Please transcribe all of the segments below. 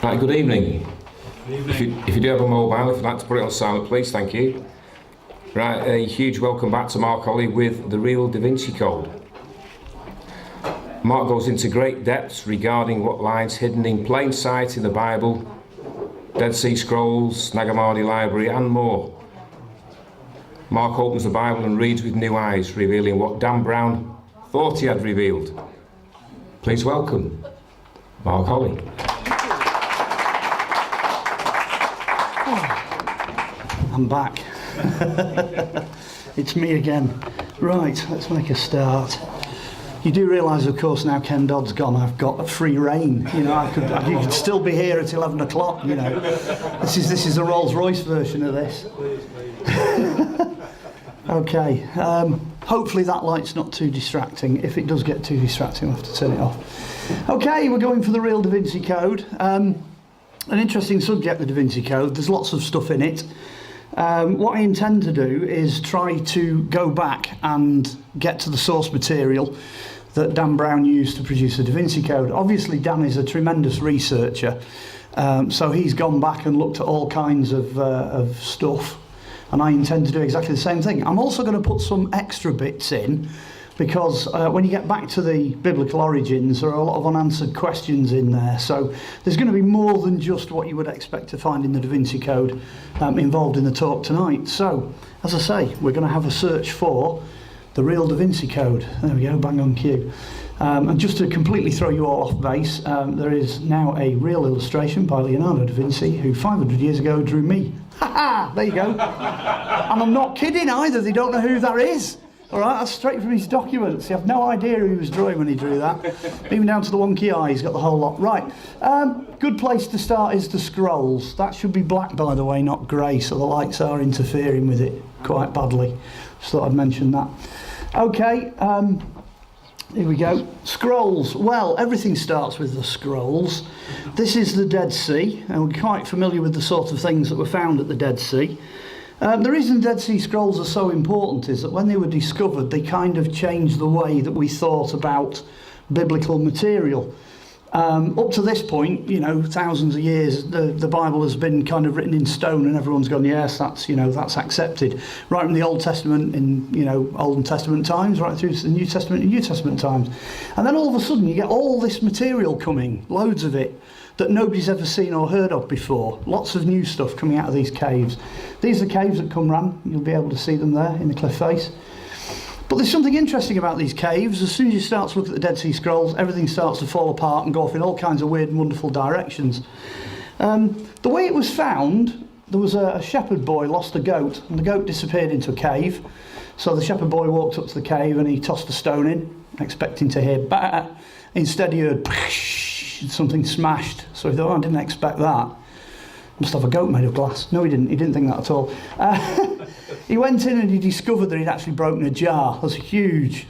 Right, good evening. If you do have a mobile, if you'd like to put it on silent, please, thank you. Right, a huge welcome back to Mark Olly with the real Da Vinci Code. Mark goes into great depths regarding what lies hidden in plain sight in the Bible, Dead Sea Scrolls, Hammadi Library and more. Mark opens the Bible and reads with new eyes, revealing what Dan Brown thought he had revealed. Please welcome Mark Olly. I'm back. It's me again. Right, let's make a start. You do realise, of course, now Ken Dodd's gone, I've got a free reign. You know, you could still be here at 11 o'clock, you know. This is the Rolls-Royce version of this. Okay, hopefully that light's not too distracting. If it does get too distracting, I'll have to turn it off. Okay, we're going for the real Da Vinci Code. An interesting subject, the Da Vinci Code. There's lots of stuff in it. What I intend to do is try to go back and get to the source material that Dan Brown used to produce the Da Vinci Code. Obviously, Dan is a tremendous researcher, so he's gone back and looked at all kinds of stuff, and I intend to do exactly the same thing. I'm also going to put some extra bits in, because when you get back to the biblical origins, there are a lot of unanswered questions in there. So there's going to be more than just what you would expect to find in the Da Vinci Code involved in the talk tonight. So, as I say, we're going to have a search for the real Da Vinci Code. There we go, bang on cue. And just to completely throw you all off base, there is now a real illustration by Leonardo da Vinci, who 500 years ago drew me. Ha ha! There you go. And I'm not kidding either, they don't know who that is. All right, that's straight from his documents. You have no idea who he was drawing when he drew that. Even down to the wonky eye, he's got the whole lot. Right, good place to start is the scrolls. That should be black, by the way, not grey, so the lights are interfering with it quite badly. Just thought I'd mention that. Okay, here we go. Scrolls. Well, everything starts with the scrolls. This is the Dead Sea, and we're quite familiar with the sort of things that were found at the Dead Sea. The reason Dead Sea Scrolls are so important is that when they were discovered, they kind of changed the way that we thought about biblical material. Up to this point, you know, thousands of years, the Bible has been kind of written in stone, and everyone's gone, yes, that's, you know, that's accepted. Right from the Old Testament in, you know, Old Testament times, right through to the New Testament in New Testament times. And then all of a sudden you get all this material coming, loads of it, that nobody's ever seen or heard of before. Lots of new stuff coming out of these caves. These are caves at Qumran. You'll be able to see them there in the cliff face. But there's something interesting about these caves. As soon as you start to look at the Dead Sea Scrolls, everything starts to fall apart and go off in all kinds of weird and wonderful directions. The way it was found, there was a shepherd boy lost a goat, and the goat disappeared into a cave. So the shepherd boy walked up to the cave and he tossed a stone in, expecting to hear bah. Instead he heard something smashed. So he thought, oh, I didn't expect that. Must have a goat made of glass. No, he didn't. He didn't think that at all. He went in and he discovered that he'd actually broken a jar. There's a huge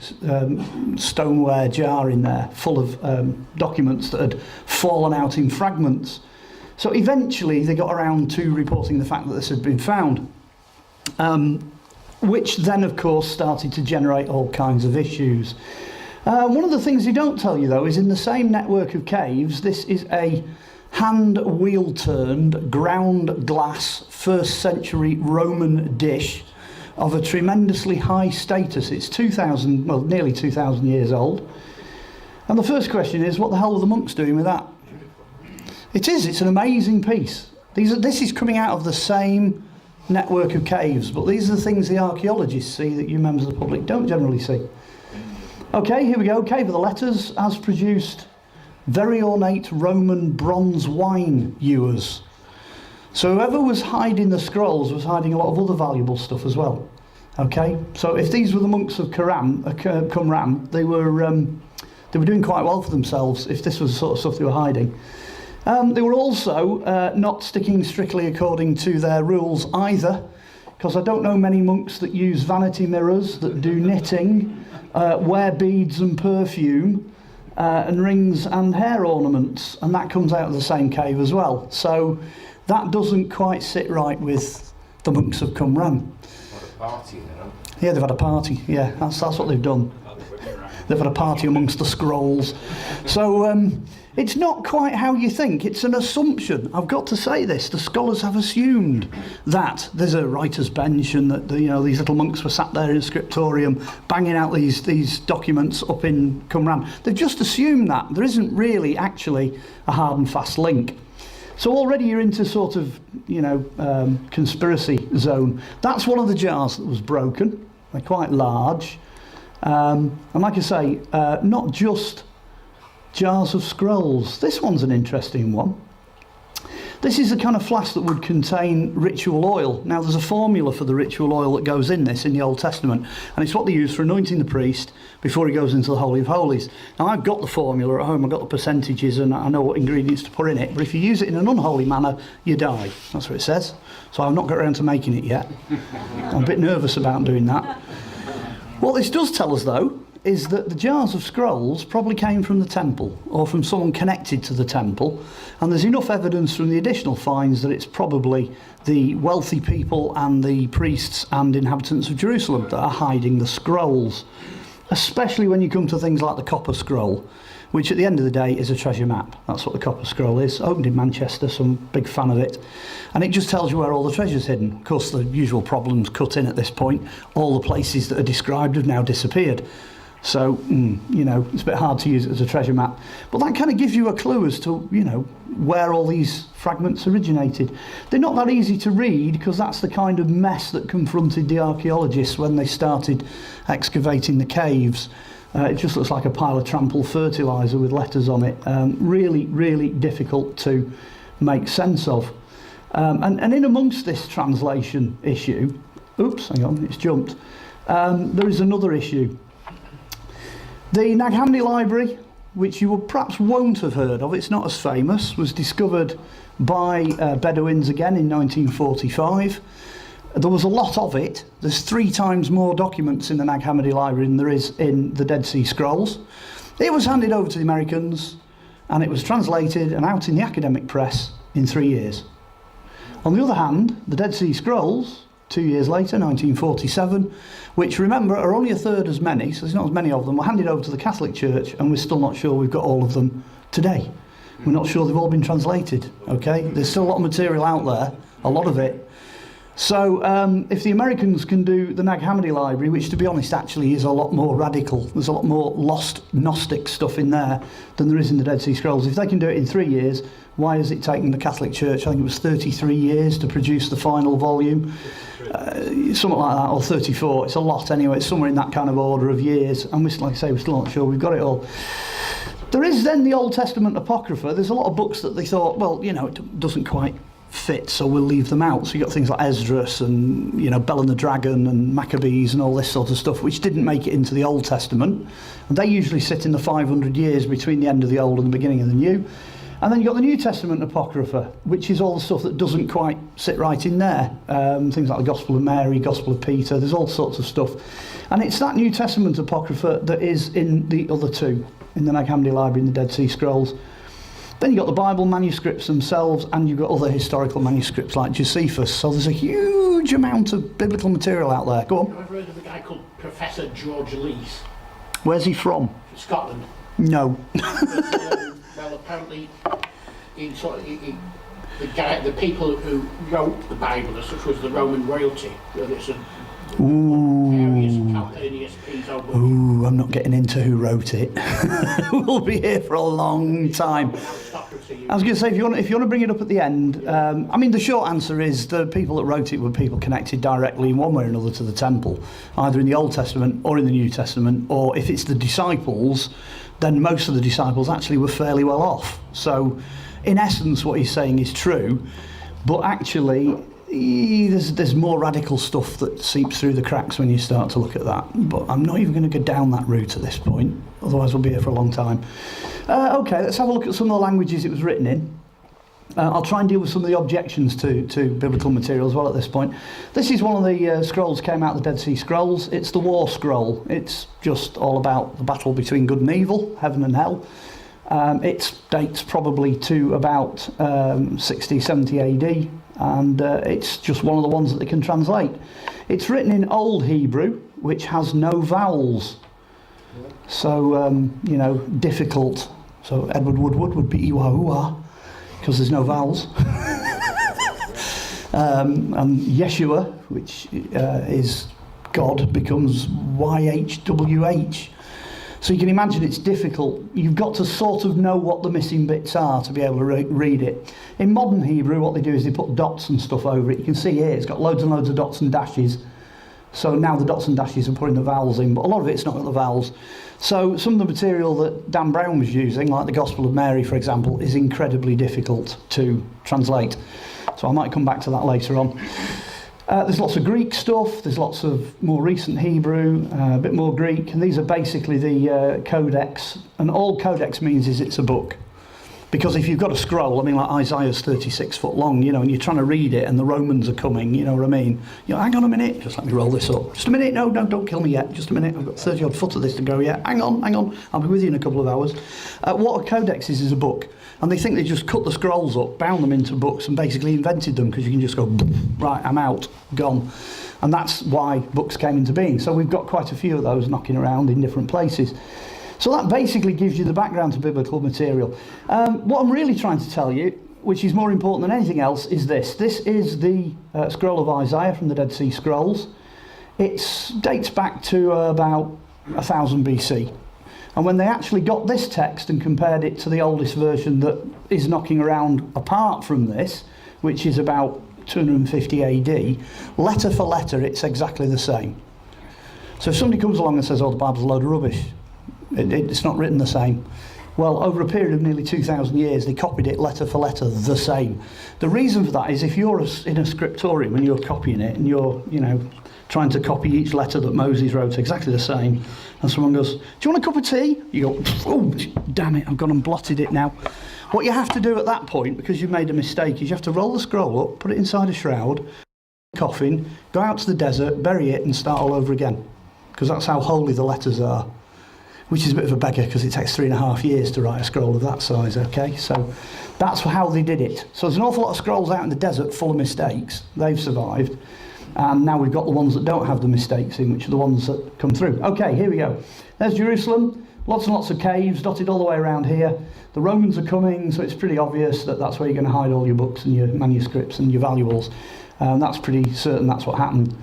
stoneware jar in there full of documents that had fallen out in fragments. So eventually they got around to reporting the fact that this had been found, which then, of course, started to generate all kinds of issues. One of the things they don't tell you, though, is in the same network of caves, this is a hand wheel-turned ground glass 1st century Roman dish of a tremendously high status. It's 2,000, well, nearly 2,000 years old. And the first question is, what the hell were the monks doing with that? It is, it's an amazing piece. This is coming out of the same network of caves, but these are the things the archaeologists see that you members of the public don't generally see. Okay, here we go. Cave of the Letters has produced very ornate Roman bronze wine ewers. So whoever was hiding the scrolls was hiding a lot of other valuable stuff as well. Okay, so if these were the monks of Qumran, they were doing quite well for themselves if this was the sort of stuff they were hiding. They were also not sticking strictly according to their rules either, because I don't know many monks that use vanity mirrors, that do knitting, wear beads and perfume, and rings and hair ornaments, and that comes out of the same cave as well. So that doesn't quite sit right with the monks of Qumran. What a party, you know? Yeah, they've had a party. Yeah, that's what they've done. they've had a party amongst the scrolls. So it's not quite how you think. It's an assumption. I've got to say this. The scholars have assumed that there's a writer's bench and that these little monks were sat there in a scriptorium banging out these documents up in Qumran. They've just assumed that. There isn't really actually a hard and fast link. So already you're into sort of, conspiracy zone. That's one of the jars that was broken. They're quite large. And like I say, not just jars of scrolls. This one's an interesting one. This is the kind of flask that would contain ritual oil. Now there's a formula for the ritual oil that goes in this in the Old Testament, and it's what they use for anointing the priest before he goes into the Holy of Holies. Now I've got the formula at home, I've got the percentages and I know what ingredients to put in it, but if you use it in an unholy manner, you die. That's what it says. So I've not got around to making it yet. I'm a bit nervous about doing that. What this does tell us though, is that the jars of scrolls probably came from the temple or from someone connected to the temple, and there's enough evidence from the additional finds that it's probably the wealthy people and the priests and inhabitants of Jerusalem that are hiding the scrolls, especially when you come to things like the Copper Scroll, which at the end of the day is a treasure map. That's what the Copper Scroll is. Opened in Manchester, so I'm a big fan of it. And it just tells you where all the treasure's hidden. Of course, the usual problems cut in at this point. All the places that are described have now disappeared. So, it's a bit hard to use it as a treasure map. But that kind of gives you a clue as to, where all these fragments originated. They're not that easy to read because that's the kind of mess that confronted the archaeologists when they started excavating the caves. It just looks like a pile of trampled fertiliser with letters on it. Really, really difficult to make sense of. And in amongst this translation issue, oops, hang on, it's jumped. There is another issue. The Nag Hammadi Library, which you perhaps won't have heard of, it's not as famous, was discovered by Bedouins again in 1945. There was a lot of it. There's 3 times more documents in the Nag Hammadi Library than there is in the Dead Sea Scrolls. It was handed over to the Americans and it was translated and out in the academic press in 3 years. On the other hand, the Dead Sea Scrolls, 2 years later, 1947, which, remember, are only a third as many, so there's not as many of them, were handed over to the Catholic Church, and we're still not sure we've got all of them today. We're not sure they've all been translated, okay? There's still a lot of material out there, a lot of it. So if the Americans can do the Nag Hammadi Library, which to be honest actually is a lot more radical, there's a lot more lost Gnostic stuff in there than there is in the Dead Sea Scrolls. If they can do it in 3 years, why has it taken the Catholic Church, I think it was 33 years to produce the final volume? Something like that, or 34. It's a lot anyway. It's somewhere in that kind of order of years. And like I say, we're still not sure we've got it all. There is then the Old Testament Apocrypha. There's a lot of books that they thought, well, it doesn't quite fit, so we'll leave them out. So you've got things like Esdras and, Bel and the Dragon and Maccabees and all this sort of stuff, which didn't make it into the Old Testament. And they usually sit in the 500 years between the end of the Old and the beginning of the New. And then you've got the New Testament Apocrypha, which is all the stuff that doesn't quite sit right in there. Things like the Gospel of Mary, Gospel of Peter, there's all sorts of stuff. And it's that New Testament Apocrypha that is in the other 2, in the Nag Hammadi Library and the Dead Sea Scrolls. Then you've got the Bible manuscripts themselves, and you've got other historical manuscripts like Josephus. So there's a huge amount of biblical material out there. Go on. I've heard of a guy called Professor George Lees. Where's he from? Scotland. No. Well, apparently, the people who wrote the Bible, such was the Roman royalty. It's a various Calpurnius, Piso. Ooh, I'm not getting into who wrote it. We'll be here for a long time. I was going to say, if you want to bring it up at the end, the short answer is the people that wrote it were people connected directly in one way or another to the temple, either in the Old Testament or in the New Testament, or if it's the disciples, then most of the disciples actually were fairly well off. So, in essence, what he's saying is true, but actually, there's more radical stuff that seeps through the cracks when you start to look at that. But I'm not even going to go down that route at this point, otherwise we'll be here for a long time. Okay, let's have a look at some of the languages it was written in. I'll try and deal with some of the objections to biblical material as well at this point. This is one of the scrolls came out of the Dead Sea Scrolls. It's the War Scroll. It's just all about the battle between good and evil, heaven and hell. It dates probably to about 60, 70 AD, and it's just one of the ones that they can translate. It's written in Old Hebrew, which has no vowels. So, you know, difficult. So Edward Woodward would be Iwa, because there's no vowels. And Yeshua, which is God, becomes YHWH. So you can imagine it's difficult. You've got to sort of know what the missing bits are to be able to read it. In modern Hebrew, what they do is they put dots and stuff over it. You can see here it's got loads and loads of dots and dashes. So now the dots and dashes are putting the vowels in, but a lot of it's not got the vowels. So some of the material that Dan Brown was using, like the Gospel of Mary, for example, is incredibly difficult to translate. So I might come back to that later on. There's lots of Greek stuff, there's lots of more recent Hebrew, a bit more Greek, and these are basically the codex. And all codex means is it's a book. Because if you've got a scroll, I mean, like Isaiah's 36 foot long, you know, and you're trying to read it and the Romans are coming, you know what I mean? You know, hang on a minute, just let me roll this up. Just a minute, no, don't kill me yet. Just a minute, I've got 30 odd foot of this to go yet. Hang on, I'll be with you in a couple of hours. What a codex is a book. And they think they just cut the scrolls up, bound them into books and basically invented them because you can just go, right, I'm out, gone. And that's why books came into being. So we've got quite a few of those knocking around in different places. So that basically gives you the background to biblical material. What I'm really trying to tell you, which is more important than anything else, is this. This is the scroll of Isaiah from the Dead Sea Scrolls. It dates back to about 1000 BC. And when they actually got this text and compared it to the oldest version that is knocking around apart from this, which is about 250 AD, letter for letter, it's exactly the same. So if somebody comes along and says, oh, the Bible's a load of rubbish, it's not written the same. Well, over a period of nearly 2,000 years, they copied it letter for letter the same. The reason for that is if you're in a scriptorium and you're copying it and you're, you know, trying to copy each letter that Moses wrote exactly the same, and someone goes, do you want a cup of tea? You go, oh, damn it, I've gone and blotted it now. What you have to do at that point, because you've made a mistake, is you have to roll the scroll up, put it inside a shroud, coffin, go out to the desert, bury it and start all over again. Because that's how holy the letters are. Which is a bit of a beggar because it takes 3.5 years to write a scroll of that size, okay? So that's how they did it. So there's an awful lot of scrolls out in the desert full of mistakes. They've survived. And now we've got the ones that don't have the mistakes in, which are the ones that come through. Okay, here we go. There's Jerusalem. Lots and lots of caves dotted all the way around here. The Romans are coming, so it's pretty obvious that that's where you're going to hide all your books and your manuscripts and your valuables. That's pretty certain that's what happened.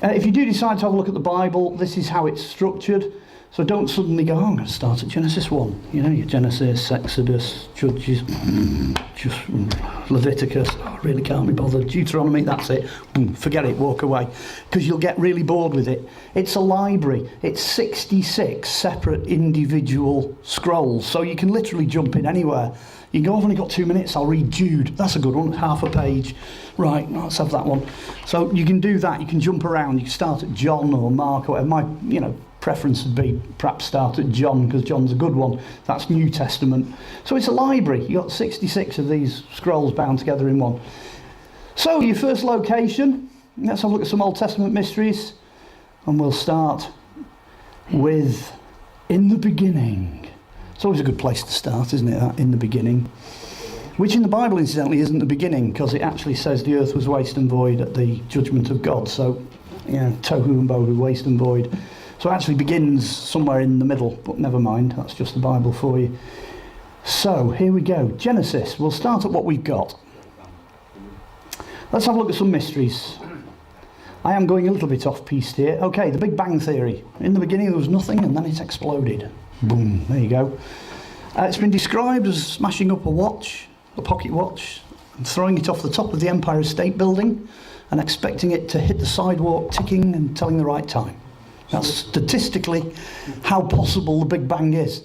If you do decide to have a look at the Bible, this is how it's structured. So don't suddenly go, oh, I'm going to start at Genesis 1. You know, your Genesis, Exodus, Judges, just Leviticus. Oh, I really can't be bothered. Deuteronomy, that's it. Boom, forget it, walk away. Because you'll get really bored with it. It's a library. It's 66 separate individual scrolls. So you can literally jump in anywhere. You can go, I've only got 2 minutes, I'll read Jude. That's a good one, half a page. Right, let's have that one. So you can do that. You can jump around. You can start at John or Mark or whatever. My, preference would be perhaps start at John because John's a good one. That's New Testament. So it's a library. You've got 66 of these scrolls bound together in one. So your first location, let's have a look at some Old Testament mysteries, and we'll start with in the beginning. It's always a good place to start, isn't it, that in the beginning? Which in the Bible, incidentally, isn't the beginning, because it actually says the earth was waste and void at the judgment of God. So, tohu and bohu, waste and void. So it actually begins somewhere in the middle, but never mind, that's just the Bible for you. So, here we go. Genesis. We'll start at what we've got. Let's have a look at some mysteries. I am going a little bit off-piste here. Okay, the Big Bang Theory. In the beginning there was nothing and then it exploded. Boom, there you go. It's been described as smashing up a watch, a pocket watch, and throwing it off the top of the Empire State Building and expecting it to hit the sidewalk ticking and telling the right time. That's statistically how possible the Big Bang is.